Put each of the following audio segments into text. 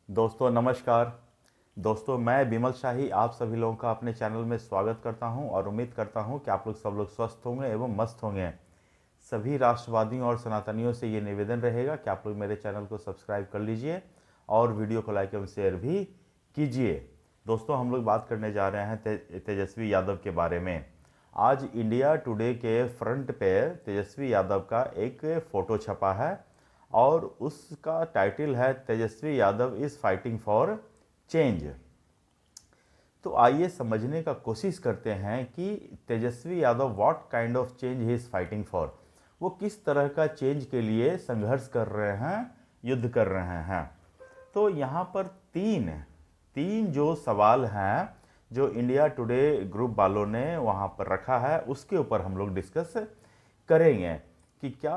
दोस्तों नमस्कार। दोस्तों मैं बिमल शाही आप सभी लोगों का अपने चैनल में स्वागत करता हूं और उम्मीद करता हूं कि आप लोग सब लोग स्वस्थ होंगे एवं मस्त होंगे। सभी राष्ट्रवादियों और सनातनियों से ये निवेदन रहेगा कि आप लोग मेरे चैनल को सब्सक्राइब कर लीजिए और वीडियो को लाइक एवं शेयर भी कीजिए। दोस्तों हम लोग बात करने जा रहे हैं तेजस्वी यादव के बारे में। आज इंडिया टुडे के फ्रंट पे तेजस्वी यादव का एक फ़ोटो छपा है और उसका टाइटल है Tejashwi Yadav is fighting for change. तो आइए समझने का कोशिश करते हैं कि Tejashwi Yadav what kind of change he is fighting for. वो किस तरह का चेंज के लिए संघर्ष कर रहे हैं, युद्ध कर रहे हैं। तो यहाँ पर तीन तीन जो सवाल हैं जो इंडिया टुडे ग्रुप वालों ने वहाँ पर रखा है उसके ऊपर हम लोग डिस्कस करेंगे कि क्या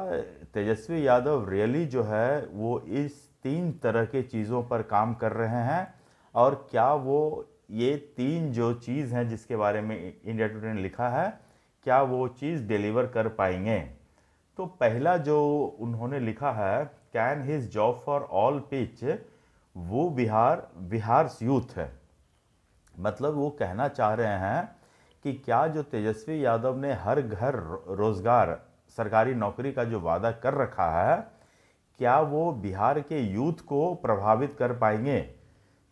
तेजस्वी यादव रियली जो है वो इस तीन तरह के चीज़ों पर काम कर रहे हैं और क्या वो ये तीन जो चीज़ हैं जिसके बारे में इंडिया टुडे ने लिखा है क्या वो चीज़ डिलीवर कर पाएंगे। तो पहला जो उन्होंने लिखा है can his job for all pitch वो बिहार यूथ है। मतलब वो कहना चाह रहे हैं कि क्या जो तेजस्वी यादव ने हर घर रोजगार सरकारी नौकरी का जो वादा कर रखा है क्या वो बिहार के यूथ को प्रभावित कर पाएंगे।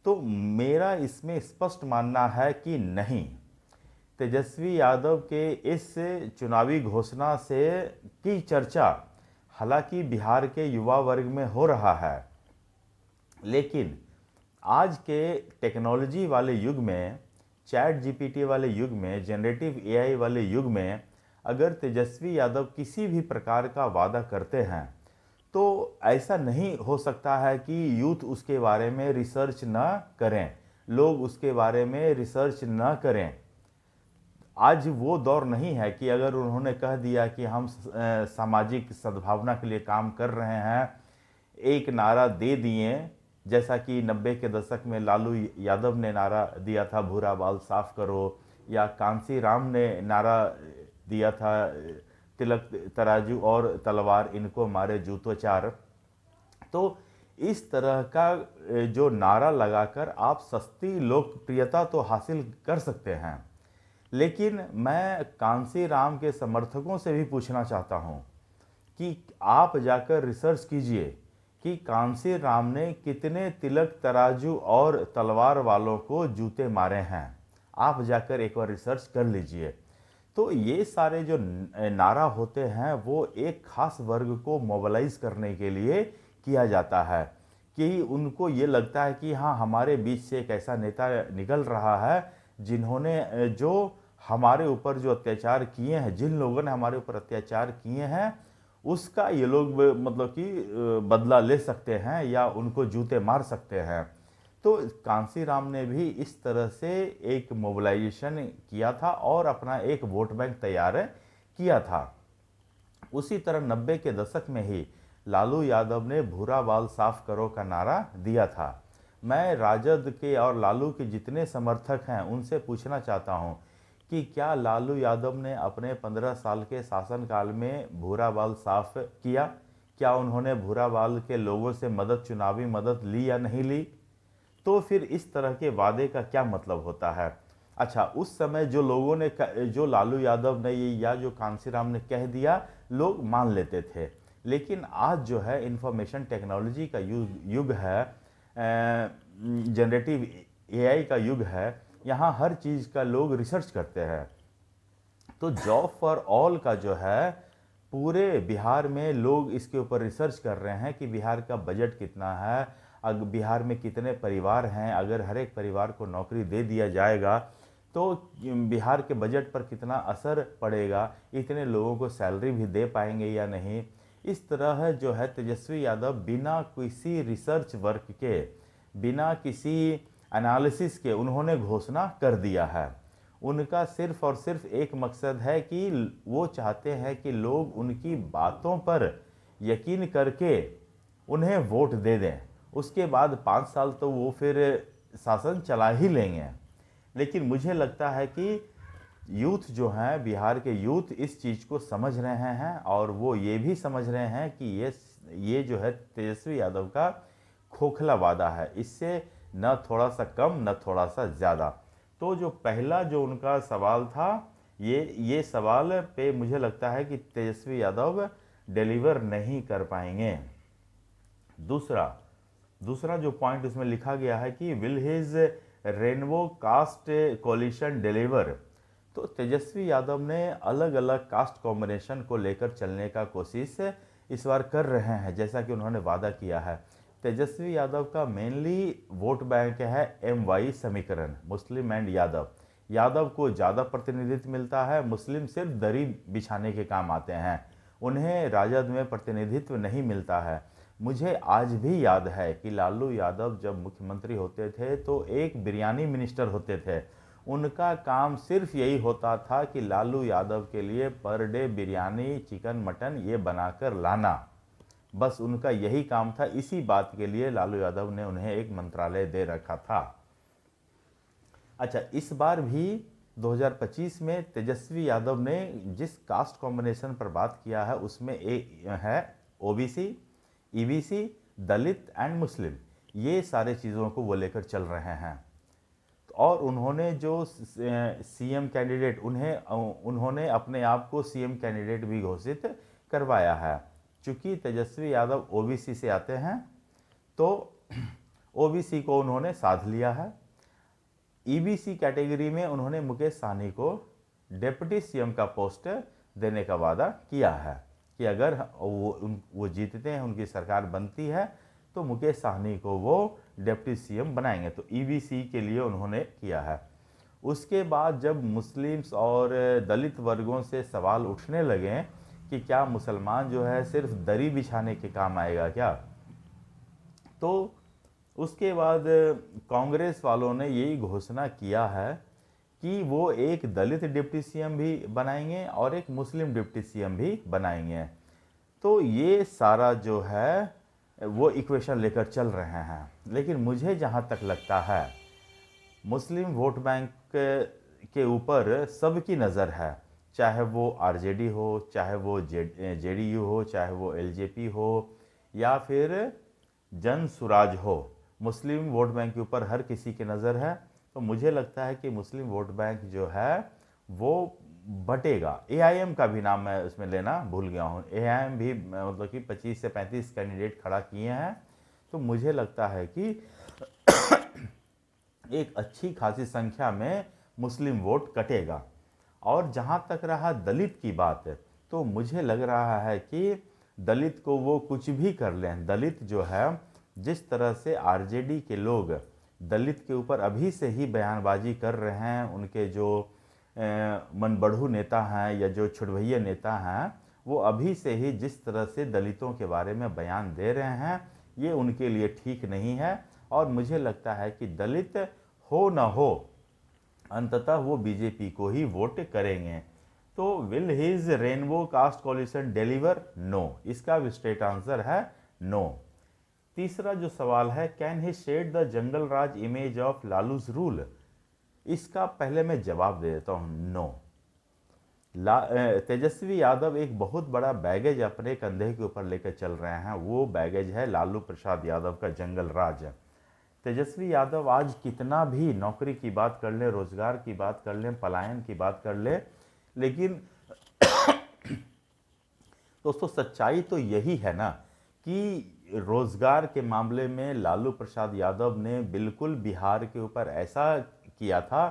तो मेरा इसमें स्पष्ट मानना है कि नहीं। तेजस्वी यादव के इस चुनावी घोषणा से की चर्चा हालांकि बिहार के युवा वर्ग में हो रहा है, लेकिन आज के टेक्नोलॉजी वाले युग में, चैट जीपीटी वाले युग में, जनरेटिव एआई वाले युग में अगर तेजस्वी यादव किसी भी प्रकार का वादा करते हैं तो ऐसा नहीं हो सकता है कि यूथ उसके बारे में रिसर्च ना करें, लोग उसके बारे में रिसर्च ना करें। आज वो दौर नहीं है कि अगर उन्होंने कह दिया कि हम सामाजिक सद्भावना के लिए काम कर रहे हैं, एक नारा दे दिए जैसा कि 90 के दशक में लालू यादव ने नारा दिया था भूरा बाल साफ करो, या कांसी राम ने नारा दिया था तिलक तराजू और तलवार इनको मारे जूतो चार। तो इस तरह का जो नारा लगाकर आप सस्ती लोकप्रियता तो हासिल कर सकते हैं, लेकिन मैं कांसी राम के समर्थकों से भी पूछना चाहता हूं कि आप जाकर रिसर्च कीजिए कि कांसी राम ने कितने तिलक तराजू और तलवार वालों को जूते मारे हैं। आप जाकर एक बार रिसर्च कर लीजिए। तो ये सारे जो नारा होते हैं वो एक खास वर्ग को मोबिलाइज करने के लिए किया जाता है कि उनको ये लगता है कि हाँ हमारे बीच से एक ऐसा नेता निकल रहा है जिन्होंने जो हमारे ऊपर जो अत्याचार किए हैं, जिन लोगों ने हमारे ऊपर अत्याचार किए हैं उसका ये लोग मतलब कि बदला ले सकते हैं या उनको जूते मार सकते हैं। तो कांसी राम ने भी इस तरह से एक मोबिलाइजेशन किया था और अपना एक वोट बैंक तैयार किया था। उसी तरह 90 के दशक में ही लालू यादव ने भूरा बाल साफ करो का नारा दिया था। मैं राजद के और लालू के जितने समर्थक हैं उनसे पूछना चाहता हूं कि क्या लालू यादव ने अपने 15 साल के शासनकाल में भूरा बाल साफ किया? क्या उन्होंने भूरा बाल के लोगों से मदद, चुनावी मदद ली या नहीं ली? तो फिर इस तरह के वादे का क्या मतलब होता है? अच्छा, उस समय जो लोगों ने जो लालू यादव ने ये या जो कांसीराम ने कह दिया लोग मान लेते थे, लेकिन आज जो है इंफॉर्मेशन टेक्नोलॉजी का युग है, जनरेटिव एआई का युग है, यहाँ हर चीज़ का लोग रिसर्च करते हैं। तो जॉब फॉर ऑल का जो है पूरे बिहार में लोग इसके ऊपर रिसर्च कर रहे हैं कि बिहार का बजट कितना है, अगर बिहार में कितने परिवार हैं, अगर हर एक परिवार को नौकरी दे दिया जाएगा तो बिहार के बजट पर कितना असर पड़ेगा, इतने लोगों को सैलरी भी दे पाएंगे या नहीं। इस तरह जो है तेजस्वी यादव बिना किसी रिसर्च वर्क के, बिना किसी एनालिसिस के उन्होंने घोषणा कर दिया है। उनका सिर्फ और सिर्फ एक मकसद है कि वो चाहते हैं कि लोग उनकी बातों पर यकीन करके उन्हें वोट दे दें। उसके बाद 5 साल तो वो फिर शासन चला ही लेंगे। लेकिन मुझे लगता है कि यूथ जो हैं, बिहार के यूथ इस चीज़ को समझ रहे हैं और वो ये भी समझ रहे हैं कि ये जो है तेजस्वी यादव का खोखला वादा है, इससे न थोड़ा सा कम न थोड़ा सा ज़्यादा। तो जो पहला जो उनका सवाल था, ये सवाल पे मुझे लगता है कि तेजस्वी यादव डिलीवर नहीं कर पाएंगे। दूसरा दूसरा जो पॉइंट उसमें लिखा गया है कि will his rainbow caste coalition deliver. तो तेजस्वी यादव ने अलग अलग कास्ट कॉम्बिनेशन को लेकर चलने का कोशिश इस बार कर रहे हैं, जैसा कि उन्होंने वादा किया है। तेजस्वी यादव का मेनली वोट बैंक है MY समीकरण, मुस्लिम एंड यादव। यादव को ज़्यादा प्रतिनिधित्व मिलता है, मुस्लिम सिर्फ दरी बिछाने के काम आते हैं, उन्हें राजद में प्रतिनिधित्व नहीं मिलता है। मुझे आज भी याद है कि लालू यादव जब मुख्यमंत्री होते थे तो एक बिरयानी मिनिस्टर होते थे। उनका काम सिर्फ यही होता था कि लालू यादव के लिए per day biryani, chicken, mutton ये बनाकर लाना, बस उनका यही काम था। इसी बात के लिए लालू यादव ने उन्हें एक मंत्रालय दे रखा था। अच्छा, इस बार भी 2025 में तेजस्वी यादव ने जिस कास्ट कॉम्बिनेशन पर बात किया है उसमें एक है OBC, EBC, Dalit and Muslim. ये सारे चीज़ों को वो लेकर चल रहे हैं। और उन्होंने जो CM कैंडिडेट, उन्होंने अपने आप को CM कैंडिडेट भी घोषित करवाया है। चूँकि तेजस्वी यादव OBC से आते हैं तो OBC को उन्होंने साध लिया है। EBC कैटेगरी में उन्होंने मुकेश सहनी को डिप्टी CM का पोस्ट देने का वादा किया है कि अगर वो जीतते हैं, उनकी सरकार बनती है, तो मुकेश सहनी को वो डिप्टी CM बनाएंगे। तो EBC के लिए उन्होंने किया है। उसके बाद जब मुस्लिम्स और दलित वर्गों से सवाल उठने लगे कि क्या मुसलमान जो है सिर्फ दरी बिछाने के काम आएगा क्या, तो उसके बाद कांग्रेस वालों ने यही घोषणा किया है कि वो एक दलित डिप्टी CM भी बनाएंगे और एक मुस्लिम डिप्टी CM भी बनाएंगे। तो ये सारा जो है वो इक्वेशन लेकर चल रहे हैं। लेकिन मुझे जहाँ तक लगता है मुस्लिम वोट बैंक के ऊपर सबकी नज़र है, चाहे वो RJD हो, चाहे वो JDU हो, चाहे वो LJP हो या फिर जन सुराज हो। मुस्लिम वोट बैंक के ऊपर हर किसी की नज़र है। तो मुझे लगता है कि मुस्लिम वोट बैंक जो है वो बटेगा। AIM का भी नाम मैं उसमें लेना भूल गया हूँ। AIM भी मतलब कि 25 से 35 कैंडिडेट खड़ा किए हैं। तो मुझे लगता है कि एक अच्छी खासी संख्या में मुस्लिम वोट कटेगा। और जहाँ तक रहा दलित की बात, तो मुझे लग रहा है कि दलित को वो कुछ भी कर लें। दलित जो है, जिस तरह से RJD के लोग दलित के ऊपर अभी से ही बयानबाजी कर रहे हैं, उनके जो मनबढ़ू नेता हैं या जो छुड़भैया नेता हैं, वो अभी से ही जिस तरह से दलितों के बारे में बयान दे रहे हैं, ये उनके लिए ठीक नहीं है। और मुझे लगता है कि दलित हो न हो, अंततः वो BJP को ही वोट करेंगे। तो will his rainbow caste coalition deliver? No. इसका भी स्ट्रेट आंसर है नो। तीसरा जो सवाल है, can he shed the jungle raj image of Lalu's rule? इसका पहले मैं जवाब दे देता हूं, नो। तेजस्वी यादव एक बहुत बड़ा बैगेज अपने कंधे के ऊपर लेकर चल रहे हैं। वो बैगेज है लालू प्रसाद यादव का जंगल राज। तेजस्वी यादव आज कितना भी नौकरी की बात कर ले, रोजगार की बात कर ले, पलायन की बात कर ले, लेकिन दोस्तों सच्चाई तो यही है ना कि रोजगार के मामले में लालू प्रसाद यादव ने बिल्कुल बिहार के ऊपर ऐसा किया था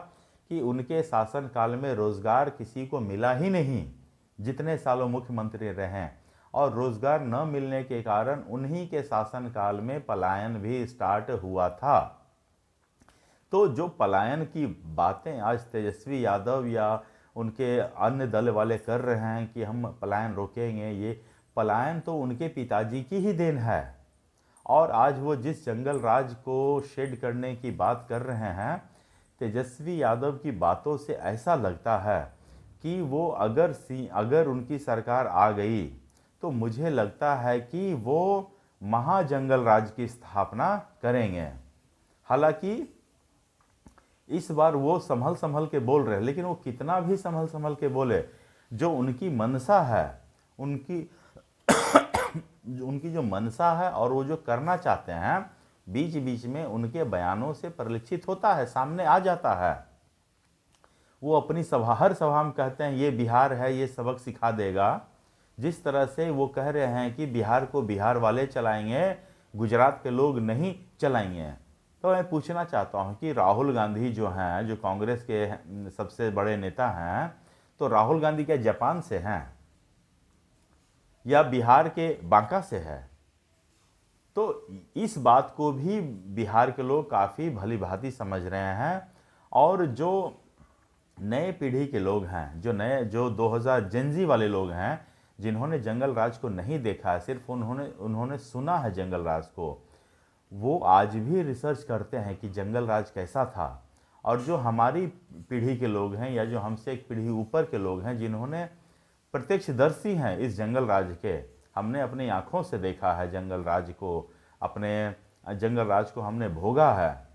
कि उनके शासनकाल में रोजगार किसी को मिला ही नहीं, जितने सालों मुख्यमंत्री रहे। और रोजगार न मिलने के कारण उन्हीं के शासनकाल में पलायन भी स्टार्ट हुआ था। तो जो पलायन की बातें आज तेजस्वी यादव या उनके अन्य दल वाले कर रहे हैं कि हम पलायन रोकेंगे, ये पलायन तो उनके पिताजी की ही देन है। और आज वो जिस जंगल राज को शेड करने की बात कर रहे हैं, तेजस्वी यादव की बातों से ऐसा लगता है कि वो अगर उनकी सरकार आ गई तो मुझे लगता है कि वो महाजंगल राज की स्थापना करेंगे। हालांकि इस बार वो संभल के बोल रहे हैं, लेकिन वो कितना भी संभल के बोले, जो उनकी मनसा है, उनकी जो मनसा है और वो जो करना चाहते हैं, बीच बीच में उनके बयानों से परिलक्षित होता है, सामने आ जाता है। वो अपनी सभा, हर सभा में कहते हैं ये बिहार है, ये सबक सिखा देगा। जिस तरह से वो कह रहे हैं कि बिहार को बिहार वाले चलाएंगे, गुजरात के लोग नहीं चलाएंगे। तो मैं पूछना चाहता हूं कि राहुल गांधी जो हैं, जो कांग्रेस के सबसे बड़े नेता हैं, तो राहुल गांधी क्या जापान से हैं या बिहार के बांका से है? तो इस बात को भी बिहार के लोग काफ़ी भली भांति समझ रहे हैं। और जो नए पीढ़ी के लोग हैं, जो 2000 जेनजी वाले लोग हैं, जिन्होंने जंगल राज को नहीं देखा है, सिर्फ उन्होंने सुना है जंगल राज को, वो आज भी रिसर्च करते हैं कि जंगल राज कैसा था। और जो हमारी पीढ़ी के लोग हैं या जो हमसे एक पीढ़ी ऊपर के लोग हैं, जिन्होंने प्रत्यक्षदर्शी हैं इस जंगल राज के, हमने अपनी आंखों से देखा है जंगल राज को, अपने जंगल राज को हमने भोगा है।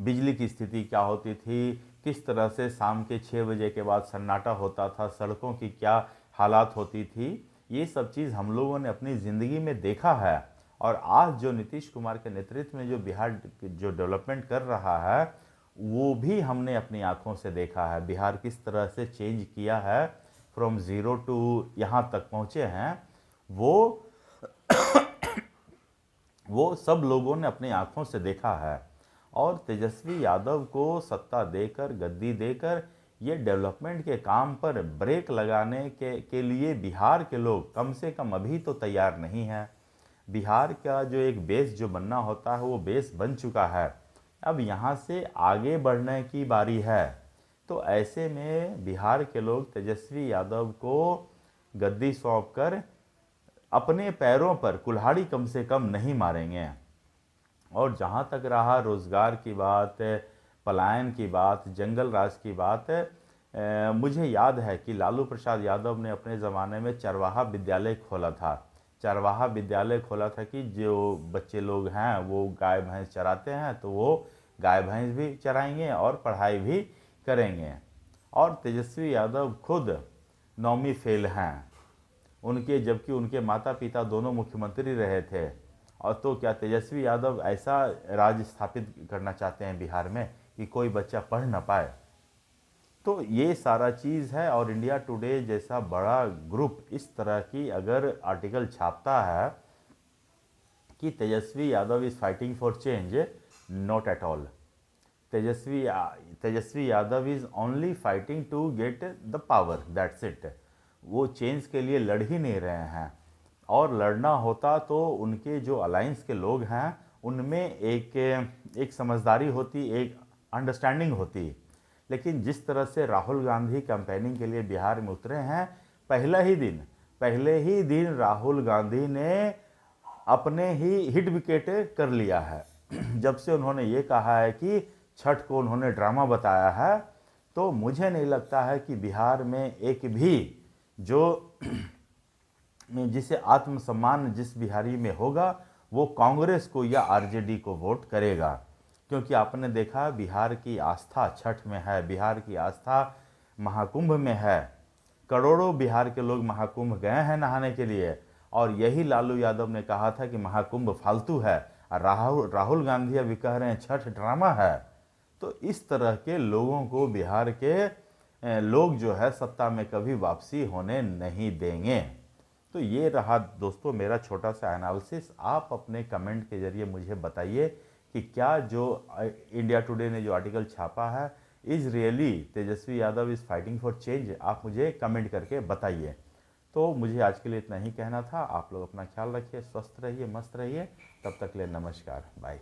बिजली की स्थिति क्या होती थी, किस तरह से शाम के 6 बजे के बाद सन्नाटा होता था, सड़कों की क्या हालात होती थी, ये सब चीज़ हम लोगों ने अपनी ज़िंदगी में देखा है। और आज जो नीतीश कुमार के नेतृत्व में जो बिहार जो डेवलपमेंट कर रहा है, वो भी हमने अपनी आंखों से देखा है। बिहार किस तरह से चेंज किया है, फ्रॉम ज़ीरो टू यहाँ तक पहुँचे हैं, वो सब लोगों ने अपनी आंखों से देखा है। और तेजस्वी यादव को सत्ता देकर, गद्दी देकर, ये डेवलपमेंट के काम पर ब्रेक लगाने के लिए बिहार के लोग कम से कम अभी तो तैयार नहीं हैं। बिहार का जो एक बेस जो बनना होता है, वो बेस बन चुका है। अब यहाँ से आगे बढ़ने की बारी है। तो ऐसे में बिहार के लोग तेजस्वी यादव को गद्दी सौंप कर अपने पैरों पर कुल्हाड़ी कम से कम नहीं मारेंगे। और जहाँ तक रहा रोज़गार की बात, पलायन की बात, जंगल राज की बात, मुझे याद है कि लालू प्रसाद यादव ने अपने ज़माने में चरवाहा विद्यालय खोला था। चरवाहा विद्यालय खोला था कि जो बच्चे लोग हैं वो गाय भैंस चराते हैं, तो वो गाय भैंस भी चराएंगे और पढ़ाई भी करेंगे। और तेजस्वी यादव खुद 9वीं फेल हैं उनके, जबकि उनके माता पिता दोनों मुख्यमंत्री रहे थे। और तो क्या तेजस्वी यादव ऐसा राज स्थापित करना चाहते हैं बिहार में कि कोई बच्चा पढ़ ना पाए? तो ये सारा चीज़ है। और इंडिया टुडे जैसा बड़ा ग्रुप इस तरह की अगर आर्टिकल छापता है कि Tejashwi Yadav is fighting for change, not at all. Tejashwi Yadav is only fighting to get the power, that's it. वो चेंज के लिए लड़ ही नहीं रहे हैं। और लड़ना होता तो उनके जो अलायंस के लोग हैं उनमें एक समझदारी होती, एक अंडरस्टैंडिंग होती। लेकिन जिस तरह से राहुल गांधी कैंपेनिंग के लिए बिहार में उतरे हैं, पहले ही दिन राहुल गांधी ने अपने ही हिट विकेट कर लिया है। जब से उन्होंने ये कहा है कि छठ को उन्होंने ड्रामा बताया है, तो मुझे नहीं लगता है कि बिहार में एक भी जो जिसे आत्मसम्मान जिस बिहारी में होगा वो कांग्रेस को या आरजेडी को वोट करेगा। क्योंकि आपने देखा बिहार की आस्था छठ में है, बिहार की आस्था महाकुंभ में है। करोड़ों बिहार के लोग महाकुंभ गए हैं नहाने के लिए। और यही लालू यादव ने कहा था कि महाकुंभ फालतू है, और राहुल गांधी अभी कह रहे हैं छठ ड्रामा है। तो इस तरह के लोगों को बिहार के लोग जो है सत्ता में कभी वापसी होने नहीं देंगे। तो ये रहा दोस्तों मेरा छोटा सा एनालिसिस। आप अपने कमेंट के जरिए मुझे बताइए कि क्या जो इंडिया टुडे ने जो आर्टिकल छापा है is really Tejashwi Yadav is fighting for change. आप मुझे कमेंट करके बताइए। तो मुझे आज के लिए इतना ही कहना था। आप लोग अपना ख्याल रखिए, स्वस्थ रहिए, मस्त रहिए। तब तक के लिए नमस्कार, बाय।